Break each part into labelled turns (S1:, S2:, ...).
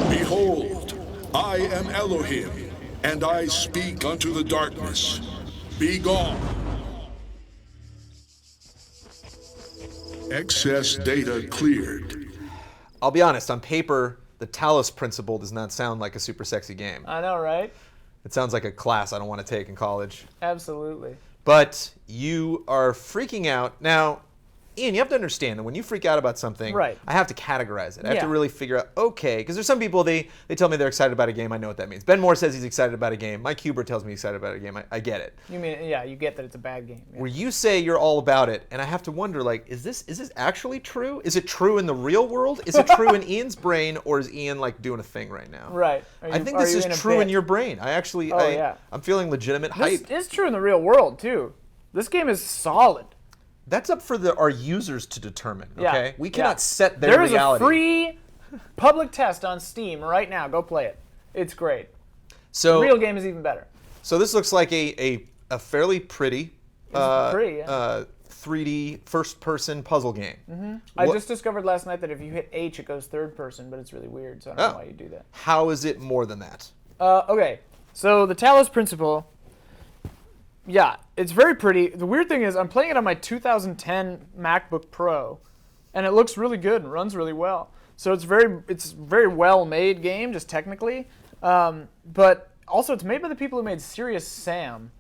S1: Behold, I am Elohim, and I speak unto the darkness. Be gone. Excess data cleared.
S2: I'll be honest, on paper, the Talos principle does not sound like a super sexy game.
S3: I know, right?
S2: It sounds like a class I don't want to take in college.
S3: Absolutely.
S2: But you are freaking out. Now, Ian, you have to understand that when you freak out about something,
S3: right.
S2: I have to categorize it. I have to really figure out, okay, because there's some people, they tell me they're excited about a game, I know what that means. Ben Moore says he's excited about a game. Mike Huber tells me he's excited about a game. I get it.
S3: You mean, yeah, you get that it's a bad game. Yeah.
S2: Where you say you're all about it, and I have to wonder, like, is this actually true? Is it true in the real world? Is it true in Ian's brain, or is Ian, like, doing a thing right now?
S3: Right.
S2: I think this is true in your brain. I actually, I'm feeling legitimate hype.
S3: This is true in the real world, too. This game is solid.
S2: That's up for our users to determine, okay?
S3: Yeah.
S2: We cannot set their reality.
S3: There is a free public test on Steam right now. Go play it. It's great.
S2: So
S3: the real game is even better.
S2: So this looks like a fairly pretty, 3D first-person puzzle game.
S3: Mm-hmm. I just discovered last night that if you hit H, it goes third person, but it's really weird, so I don't know why you do that.
S2: How is it more than that?
S3: Okay, so the Talos principle... Yeah, it's very pretty. The weird thing is I'm playing it on my 2010 MacBook Pro, and it looks really good and runs really well. So it's very well-made game, just technically. But also it's made by the people who made Serious Sam,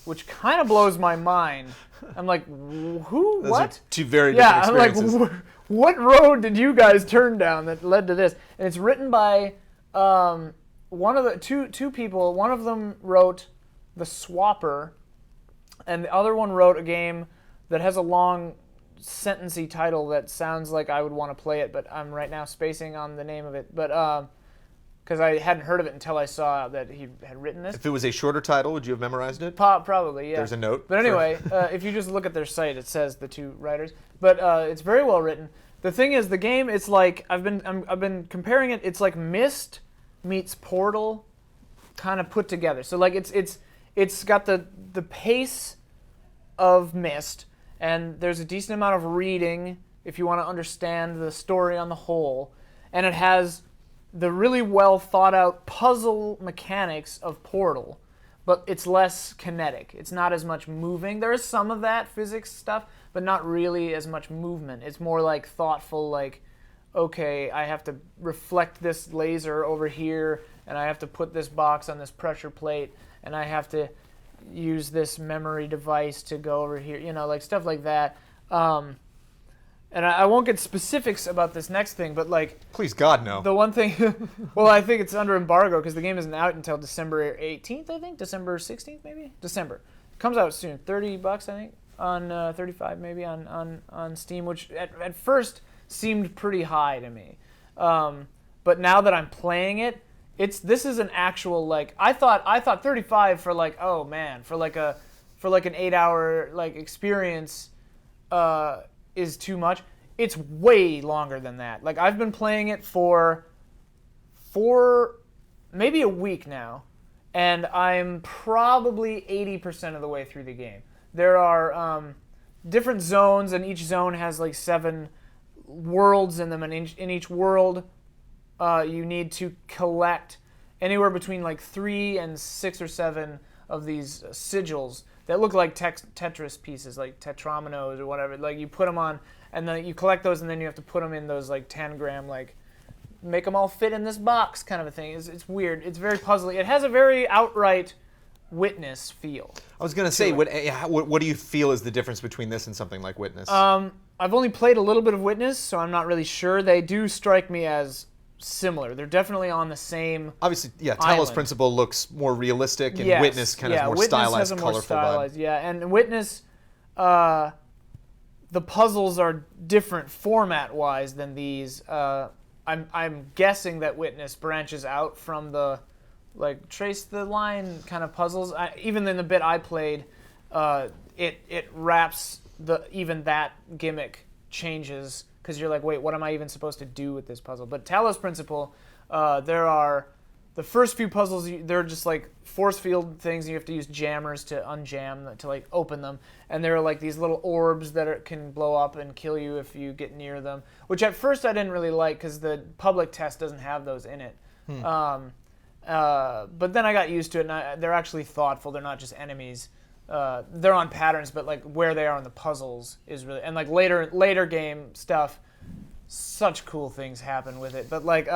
S3: which kind of blows my mind. I'm like, who?
S2: Those
S3: what?
S2: Are two very different experiences.
S3: I'm like, what road did you guys turn down that led to this? And it's written by one of the two people. One of them wrote The Swapper, and the other one wrote a game that has a long sentencey title that sounds like I would want to play it, but I'm right now spacing on the name of it. But because I hadn't heard of it until I saw that he had written this.
S2: If it was a shorter title, would you have memorized it?
S3: Probably, yeah.
S2: There's a note.
S3: But anyway, if you just look at their site, it says the two writers. But it's very well written. The thing is, the game, it's like I've been comparing it. It's like Myst meets Portal, kind of put together. So like it's got the pace of Myst, and there's a decent amount of reading if you want to understand the story on the whole, and it has the really well thought out puzzle mechanics of Portal, but it's less kinetic. It's not as much moving. There is some of that physics stuff, but not really as much movement. It's more like thoughtful, like, okay, I have to reflect this laser over here, and I have to put this box on this pressure plate, and I have to use this memory device to go over here, like stuff like that. And I won't get specifics about this next thing, but like...
S2: Please, God, no.
S3: The one thing... well, I think it's under embargo because the game isn't out until December 18th, I think? December 16th, maybe? December. It comes out soon. $30, I think, on $35 maybe on Steam, which at first seemed pretty high to me. But now that I'm playing it, this is an actual, like, I thought 35 for like, oh man, for like an 8-hour like experience is too much. It's way longer than that. Like, I've been playing it for maybe a week now, and I'm probably 80% of the way through the game. There are different zones, and each zone has like 7 worlds in them, and in each world you need to collect anywhere between like 3 and 6 or 7 of these sigils that look like Tetris pieces, like tetrominoes or whatever. Like, you put them on, and then you collect those, and then you have to put them in those like 10-gram, like, make them all fit in this box kind of a thing. It's weird. It's very puzzly. It has a very outright Witness feel.
S2: I was going to say, what do you feel is the difference between this and something like Witness?
S3: I've only played a little bit of Witness, so I'm not really sure. They do strike me as similar. They're definitely on the same
S2: Obviously, yeah, Talos Principle looks more realistic, and Witness kind of more
S3: Witness
S2: stylized,
S3: has a more
S2: colorful
S3: stylized,
S2: vibe.
S3: Yeah, and Witness, the puzzles are different format-wise than these. I'm guessing that Witness branches out from the, like, trace the line kind of puzzles. Even in the bit I played, it wraps even that gimmick changes, because you're like, wait, what am I even supposed to do with this puzzle? But Talos Principle, there are the first few puzzles, they're just like force field things. And you have to use jammers to unjam to like open them, and there are like these little orbs that can blow up and kill you if you get near them. Which at first I didn't really like because the public test doesn't have those in it. But then I got used to it, and they're actually thoughtful. They're not just enemies. They're on patterns, but like where they are in the puzzles is really, and like later game stuff. Such cool things happen with it, but like.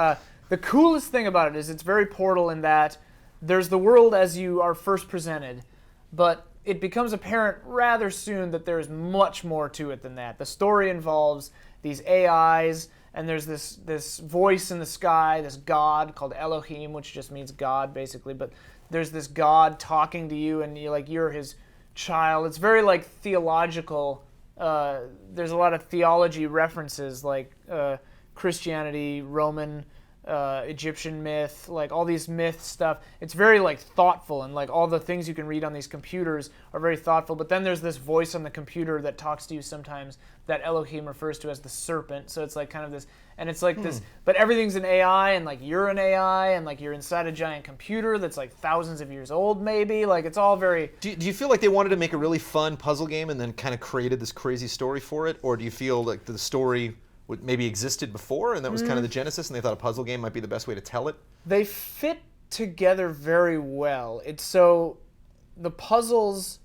S3: The coolest thing about it is it's very Portal in that there's the world as you are first presented, but it becomes apparent rather soon that there's much more to it than that. The story involves these AIs, and there's this voice in the sky, this god called Elohim, which just means God basically, but there's this god talking to you, and you're his child. It's very like theological. There's a lot of theology references like Christianity, Roman, Egyptian myth, like all these myth stuff. It's very like thoughtful, and like all the things you can read on these computers are very thoughtful. But then there's this voice on the computer that talks to you sometimes that Elohim refers to as the serpent. So it's like kind of this, and it's like this, but everything's an AI, and like you're an AI, and like you're inside a giant computer that's like thousands of years old maybe. Like it's all very...
S2: Do you feel like they wanted to make a really fun puzzle game and then kind of created this crazy story for it? Or do you feel like the story maybe existed before, and that was kind of the genesis, and they thought a puzzle game might be the best way to tell it?
S3: They fit together very well. It's so the puzzles.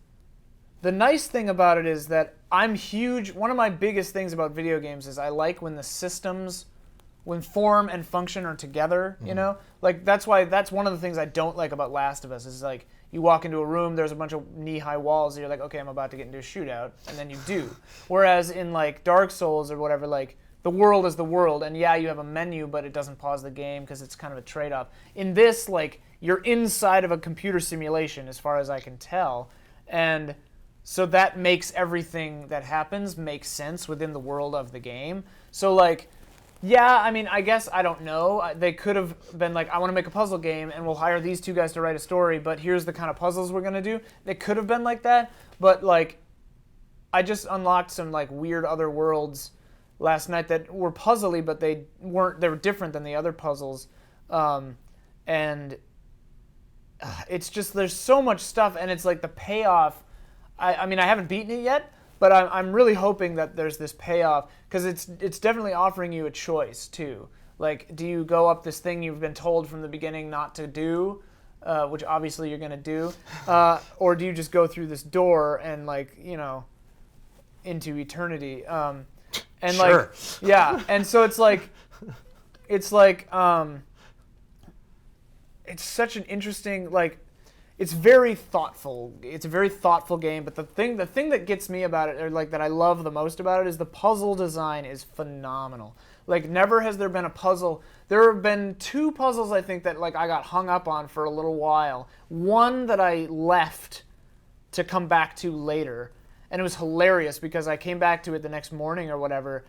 S3: The nice thing about it is that I'm huge. One of my biggest things about video games is I like when the systems, when form and function are together. You know, like that's one of the things I don't like about Last of Us is like you walk into a room, there's a bunch of knee-high walls, and you're like, okay, I'm about to get into a shootout, and then you do. Whereas in like Dark Souls or whatever, like. The world is the world, and yeah, you have a menu, but it doesn't pause the game because it's kind of a trade-off. In this, like, you're inside of a computer simulation, as far as I can tell, and so that makes everything that happens make sense within the world of the game. So, like, yeah, I mean, I guess, I don't know. They could have been like, I want to make a puzzle game, and we'll hire these two guys to write a story, but here's the kind of puzzles we're going to do. They could have been like that, but, like, I just unlocked some, like, weird other worlds last night that were puzzly, but they were different than the other puzzles, and it's just there's so much stuff, and it's like the payoff. I mean I haven't beaten it yet, but I'm really hoping that there's this payoff because it's definitely offering you a choice too. Like, do you go up this thing you've been told from the beginning not to do, which obviously you're gonna do, or do you just go through this door and like into eternity? And
S2: sure.
S3: like, yeah, and so it's it's such an interesting, like, it's very thoughtful. It's a very thoughtful game, but the thing that gets me about it, or like that I love the most about it, is the puzzle design is phenomenal. Like, never has there been a puzzle. There have been two puzzles I think that like I got hung up on for a little while. One that I left to come back to later. And it was hilarious because I came back to it the next morning or whatever,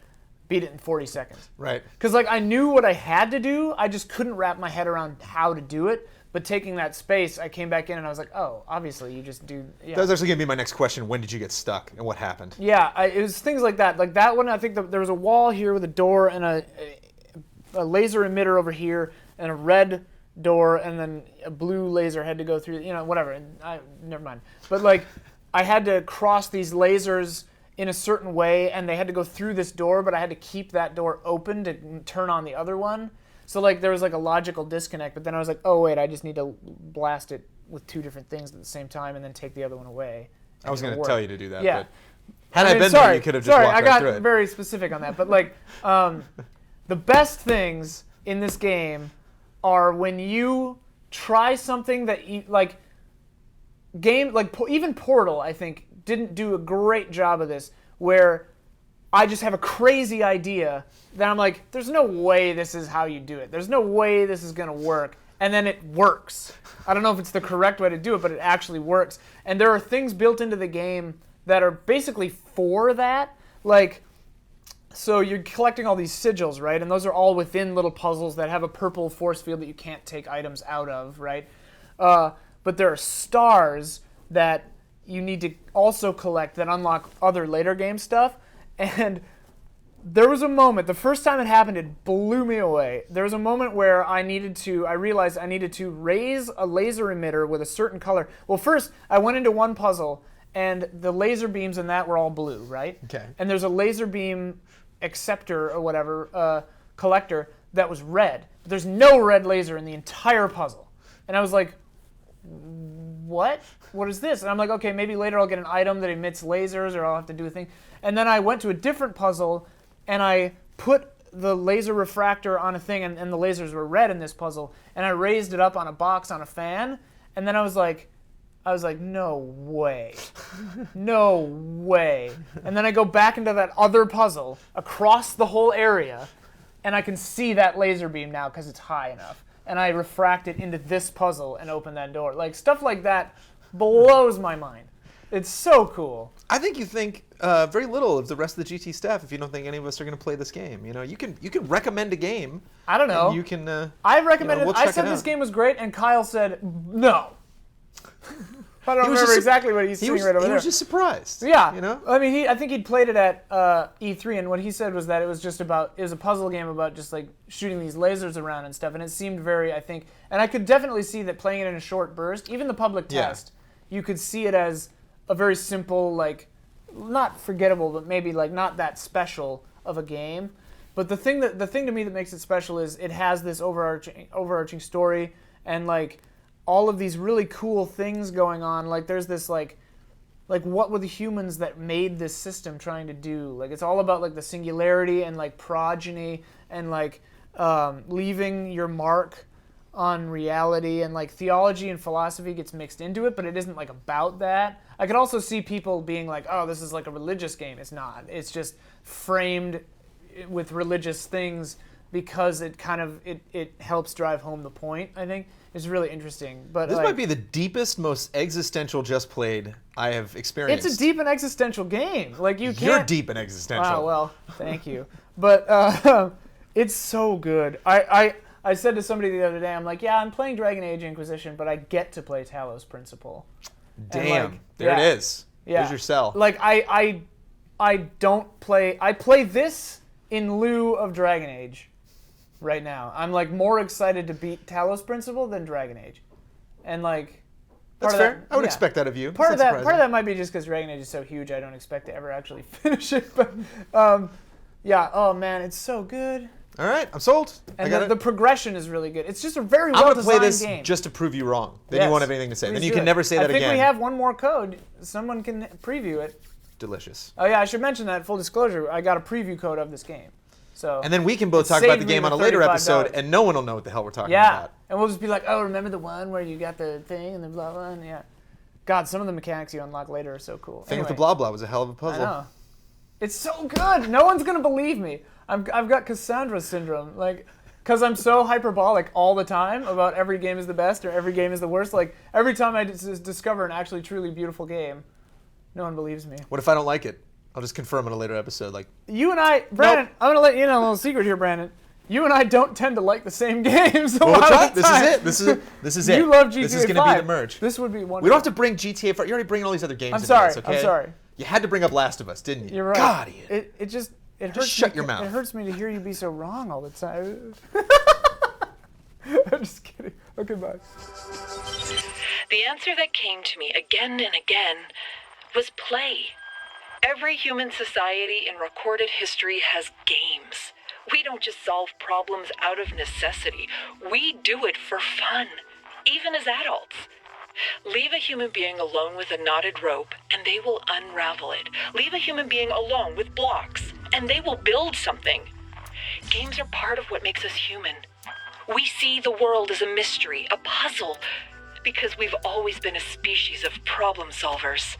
S3: beat it in 40 seconds.
S2: Right.
S3: Because like I knew what I had to do, I just couldn't wrap my head around how to do it. But taking that space, I came back in and I was like, oh, obviously you just do. Yeah.
S2: That was actually going to be my next question. When did you get stuck and what happened?
S3: Yeah, it was things like that. Like that one, I think there was a wall here with a door and a laser emitter over here and a red door and then a blue laser had to go through, whatever. And never mind. But like... I had to cross these lasers in a certain way, and they had to go through this door, but I had to keep that door open to turn on the other one. So like there was like a logical disconnect, but then I was like, oh wait, I just need to blast it with two different things at the same time and then take the other one away.
S2: I was going to tell you to do that,
S3: yeah.
S2: but had I been there, you could have just walked right through it.
S3: I got very specific on that, but like the best things in this game are when you try something that you like. Even Portal, I think, didn't do a great job of this, where I just have a crazy idea that I'm like, there's no way this is how you do it. There's no way this is going to work. And then it works. I don't know if it's the correct way to do it, but it actually works. And there are things built into the game that are basically for that. Like, so you're collecting all these sigils, right? And those are all within little puzzles that have a purple force field that you can't take items out of, right? But there are stars that you need to also collect that unlock other later game stuff. And There was a moment, the first time it happened, it blew me away. There was a moment where I realized I needed to raise a laser emitter with a certain color. Well, first, I went into one puzzle, and the laser beams in that were all blue, right?
S2: Okay.
S3: And there's a laser beam acceptor or whatever, collector, that was red. But there's no red laser in the entire puzzle. And I was like, what? What is this? And I'm like, okay, maybe later I'll get an item that emits lasers, or I'll have to do a thing. And then I went to a different puzzle, and I put the laser refractor on a thing, and the lasers were red in this puzzle, and I raised it up on a box on a fan, and then I was like, no way. No way. And then I go back into that other puzzle across the whole area, and I can see that laser beam now because it's high enough. And I refract it into this puzzle and open that door. Like, stuff like that blows my mind. It's so cool.
S2: I think you think very little of the rest of the GT staff if you don't think any of us are going to play this game. You know, you can recommend a game.
S3: I don't know.
S2: And you can.
S3: I recommended.
S2: We'll
S3: I
S2: check
S3: said
S2: it
S3: this
S2: out.
S3: game was great, and Kyle said no. I don't remember exactly what he's saying right over there.
S2: He was just surprised.
S3: Yeah,
S2: You know.
S3: I mean, I think he'd played it at E3, and what he said was that it was a puzzle game about just like shooting these lasers around and stuff, and it seemed very, I think, and I could definitely see that playing it in a short burst, even the public
S2: Yeah.
S3: test, you could see it as a very simple, like, not forgettable, but maybe like not that special of a game. But the thing to me that makes it special is it has this overarching story, and like all of these really cool things going on. Like there's this like what were the humans that made this system trying to do? Like it's all about like the singularity and like progeny and like leaving your mark on reality, and like theology and philosophy gets mixed into it, but it isn't like about that. I could also see people being like, oh, this is like a religious game. It's not. It's just framed with religious things because it kind of it helps drive home the point. I think it's really interesting. But
S2: This
S3: like,
S2: might be the deepest, most existential Just Played I have experienced.
S3: it's a deep and existential game. Like you can't.
S2: You're deep and existential.
S3: Wow, well, thank you. But it's so good. I said to somebody the other day, I'm like, yeah, I'm playing Dragon Age Inquisition, but I get to play Talos Principle. And,
S2: Damn.
S3: like,
S2: There
S3: yeah,
S2: it is.
S3: Yeah.
S2: There's your cell.
S3: Like I don't play. I play this in lieu of Dragon Age. Right now, I'm like more excited to beat Talos Principle than Dragon Age, and like.
S2: That's fair. I would expect that of you.
S3: Part
S2: That's
S3: of
S2: not
S3: that
S2: surprising.
S3: might be just because Dragon Age is so huge. I don't expect to ever actually finish it. But yeah. Oh man, it's so good.
S2: All right, I'm sold.
S3: And
S2: I got
S3: the progression is really good. It's just a very
S2: I'm
S3: well
S2: gonna play
S3: designed
S2: this
S3: game.
S2: just to prove you wrong. Then
S3: Yes.
S2: you won't have anything to say.
S3: Please
S2: Then you
S3: do
S2: can
S3: it.
S2: never say that
S3: I think
S2: again.
S3: we have one more code. Someone can preview it.
S2: Delicious.
S3: Oh yeah, I should mention that. Full disclosure, I got a preview code of this game. So.
S2: And then we can both
S3: It
S2: talk about
S3: saved
S2: the
S3: me
S2: game
S3: the
S2: on a later
S3: $35.
S2: episode, and no one will know what the hell we're talking
S3: Yeah,
S2: about.
S3: and we'll just be like, oh, remember the one where you got the thing and the blah blah, and yeah. God, some of the mechanics you unlock later are so cool.
S2: Thing with
S3: Anyway,
S2: the blah blah was a hell of a
S3: I
S2: puzzle.
S3: know. It's so good. No one's gonna believe me. I've got Cassandra syndrome, like, because I'm so hyperbolic all the time about every game is the best or every game is the worst. Like every time I discover an actually truly beautiful game, no one believes me.
S2: What if I don't like it? I'll just confirm in a later episode. Like,
S3: You and I, Brandon, I'm gonna let you know a little secret here, Brandon. You and I don't tend to like the same games a
S2: well,
S3: lot
S2: what's
S3: of
S2: right?
S3: the
S2: This is
S3: time.
S2: it. This is it.
S3: You love GTA 5.
S2: This is gonna be the merge.
S3: This would be wonderful.
S2: We don't have to bring GTA 5. You're already bringing all these other games.
S3: I'm
S2: into
S3: sorry.
S2: This, okay?
S3: I'm sorry.
S2: You had to bring up Last of Us, didn't you?
S3: You're right.
S2: God, Ian.
S3: It hurts.
S2: shut
S3: me,
S2: your mouth.
S3: It hurts me to hear you be so wrong all the time. I'm just kidding. Okay, bye.
S4: The answer that came to me again and again was play. Every human society in recorded history has games. We don't just solve problems out of necessity. We do it for fun, even as adults. Leave a human being alone with a knotted rope, and they will unravel it. Leave a human being alone with blocks, and they will build something. Games are part of what makes us human. We see the world as a mystery, a puzzle, because we've always been a species of problem solvers.